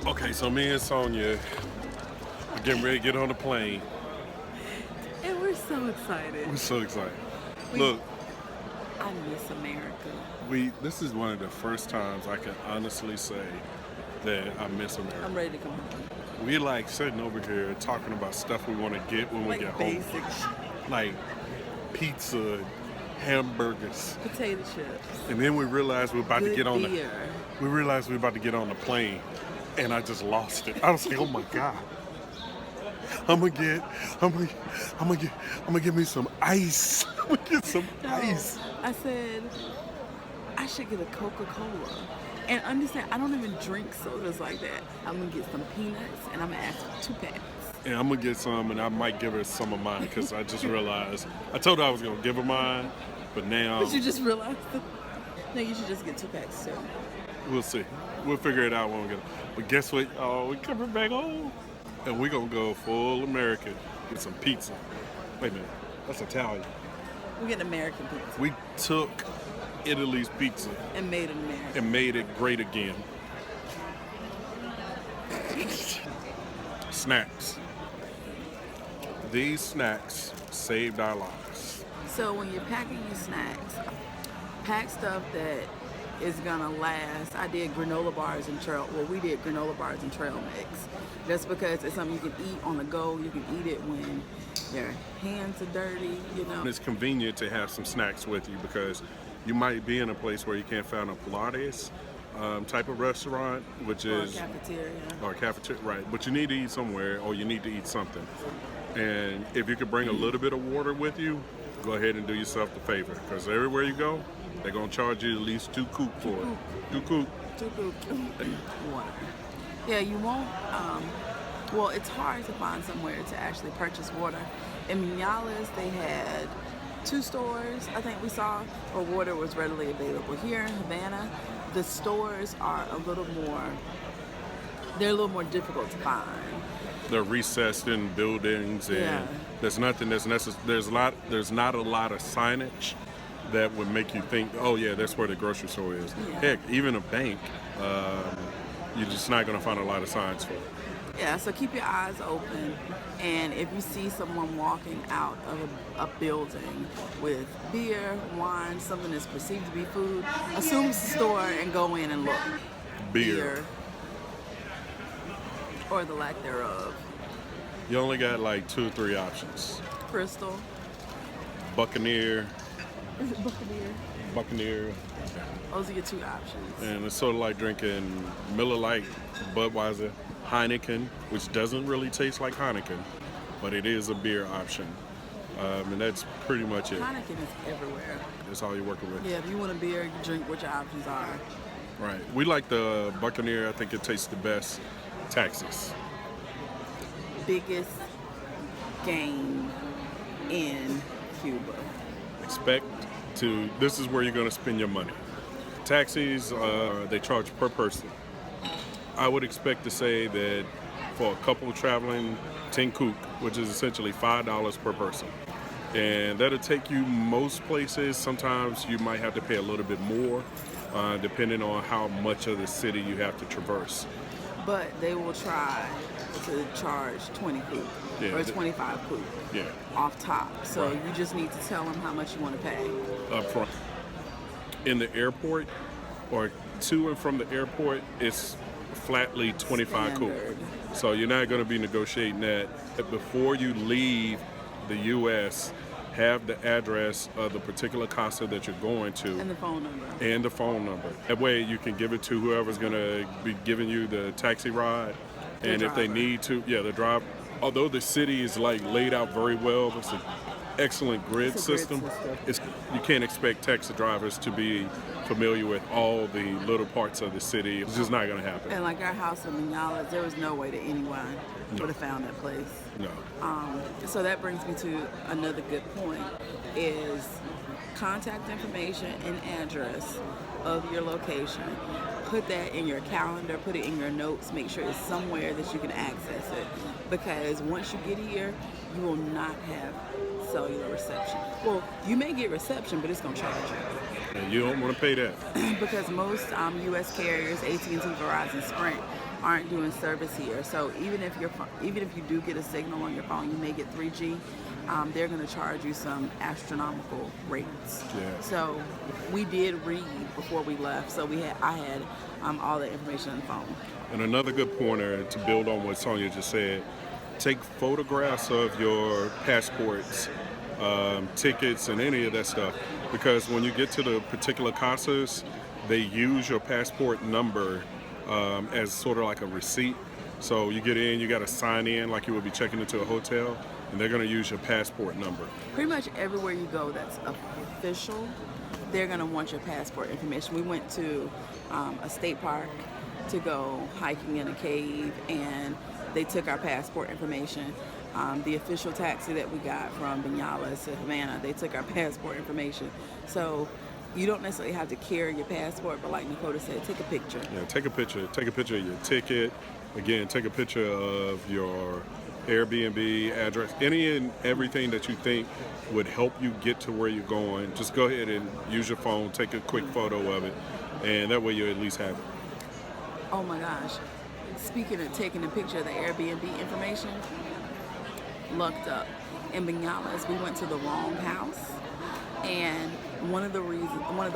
Okay, so me and Sonia are getting ready to get on the plane. And we're so excited. We're so excited. We- Look, I miss America. this is one of the first times I can honestly say that I miss America. I'm ready to come home. We like sitting over here talking about stuff we want to get when we Like get basic home. Like pizza, hamburgers. potato chips. And then we realized we're about to Good get on beer. we realized we're about to get on the plane, and I just lost it. I was like, oh my God. I'm gonna get me some ice. I'm gonna get some ice. I said I should get a Coca-Cola. And understand, I don't even drink sodas like that. I'm gonna get some peanuts and I'm gonna ask for 2 packs. And I'm gonna get some, and I might give her some of mine because I just realized I told her I was gonna give her mine, but now But you just realized no, you should just get 2 packs too. we'll see. We'll figure it out when we get. But guess what? Oh, we coming back home, and we're gonna go full American with some pizza. Wait a minute, that's Italian. We get American pizza We took Italy's pizza and made it American. and made it great again. Snacks. These snacks saved our lives. So when you're packing your snacks, pack stuff that is gonna last. I did granola bars and trail. Well, we did granola bars and trail mix. That's because it's something you can eat on the go. You can eat it when your hands are dirty. You know. It's convenient to have some snacks with you because you might be in a place where you can't find a Pilates type of restaurant, which Or a is cafeteria. or a cafeteria, right? But you need to eat somewhere, or you need to eat something. And if you could bring a little bit of water with you, go ahead and do yourself the favor, because everywhere you go, they're gonna charge you at least 2 coop for it. 2 coop. Water. Yeah, you won't. Well, it's hard to find somewhere to actually purchase water. In Minales, they had 2 stores, I think we saw, where water was readily available. Here in Havana, the stores are a little more difficult to find. They're recessed in buildings, and Yeah. there's nothing that's necessary. There's not a lot of signage that would make you think, oh yeah, that's where the grocery store is. Yeah. Heck, even a bank, you're just not gonna find a lot of signs for it. Yeah, so keep your eyes open, and if you see someone walking out of a building with beer, wine, something that's perceived to be food, assume it's a store and go in and look. Beer. Or the lack thereof. You only got like 2 or 3 options. Crystal. Buccaneer, Is it Buccaneer? Buccaneer, Those are your 2 options. and it's sort of like drinking Miller Lite, Budweiser, Heineken, which doesn't really taste like Heineken, but it is a beer option. And that's pretty much it. Heineken is everywhere. That's all you're working with. Yeah, if you want a beer, you drink what your options are. Right. We like the Buccaneer. I think it tastes the best. Taxes. Biggest game in Cuba. This is where you're going to spend your money. Taxis, they charge per person. I would expect to say that for a couple traveling, 10 kook, which is essentially $5 per person. And that'll take you most places. Sometimes you might have to pay a little bit more, depending on how much of the city you have to traverse. But they will try to charge 20 kook or 25 kook off top. So Right. you just need to tell them how much you want to pay. Up front. In the airport, or to and from the airport, it's flatly 25 kook. Standard. So you're not going to be negotiating that. Before you leave the U.S., have the address of the particular casa that you're going to. And the phone number. And the phone number. That way you can give it to whoever's going to be giving you the taxi ride. And if they need to, the drive. Although the city is like laid out very well, it's an excellent grid system. You can't expect taxi drivers to be familiar with all the little parts of the city. It's just not going to happen. And like our house in Minales, there was no way that anyone would have found that place. No. So that brings me to another good point, is contact information and address of your location. Put that in your calendar, put it in your notes, make sure it's somewhere that you can access it. Because once you get here, you will not have cellular reception. Well, you may get reception, but it's going to charge you. And you don't want to pay that. Because most U.S. carriers, AT&T, Verizon, Sprint, aren't doing service here. So even if you do get a signal on your phone, you may get 3G. They're going to charge you some astronomical rates. Yeah. So we did read before we left. So I had all the information on the phone. And another good pointer to build on what Sonia just said, take photographs of your passports, tickets, and any of that stuff. Because when you get to the particular casas, they use your passport number as sort of like a receipt. So you get in, you got to sign in like you would be checking into a hotel, and they're going to use your passport number. Pretty much everywhere you go that's official, they're going to want your passport information. We went to a state park to go hiking in a cave, and they took our passport information. The official taxi that we got from Vinales to Havana, they took our passport information. So you don't necessarily have to carry your passport, but like Dakota said, take a picture. Yeah, take a picture. Take a picture of your ticket. Again, take a picture of your Airbnb address. Any and everything that you think would help you get to where you're going. Just go ahead and use your phone, take a quick photo of it, and that way you at least have it. Oh my gosh. Speaking of taking a picture of the Airbnb information, lucked up. In Vinales, we went to the wrong house, and one of the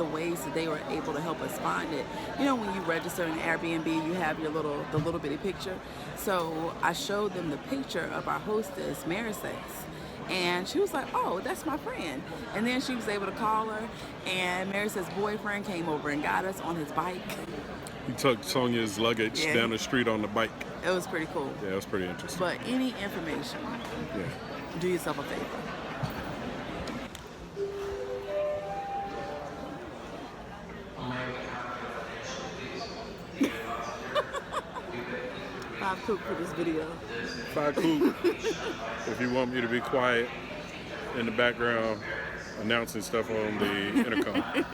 ways that they were able to help us find it, you know, when you register in Airbnb, you have the little bitty picture. So I showed them the picture of our hostess, Marisex, and she was like, "Oh, that's my friend." And then she was able to call her, and Marisex's boyfriend came over and got us on his bike. He took Sonia's luggage down the street on the bike. It was pretty cool. Yeah, it was pretty interesting. But any information, do yourself a favor. Five Cook for this video. Five Cook. If you want me to be quiet in the background, announcing stuff on the intercom.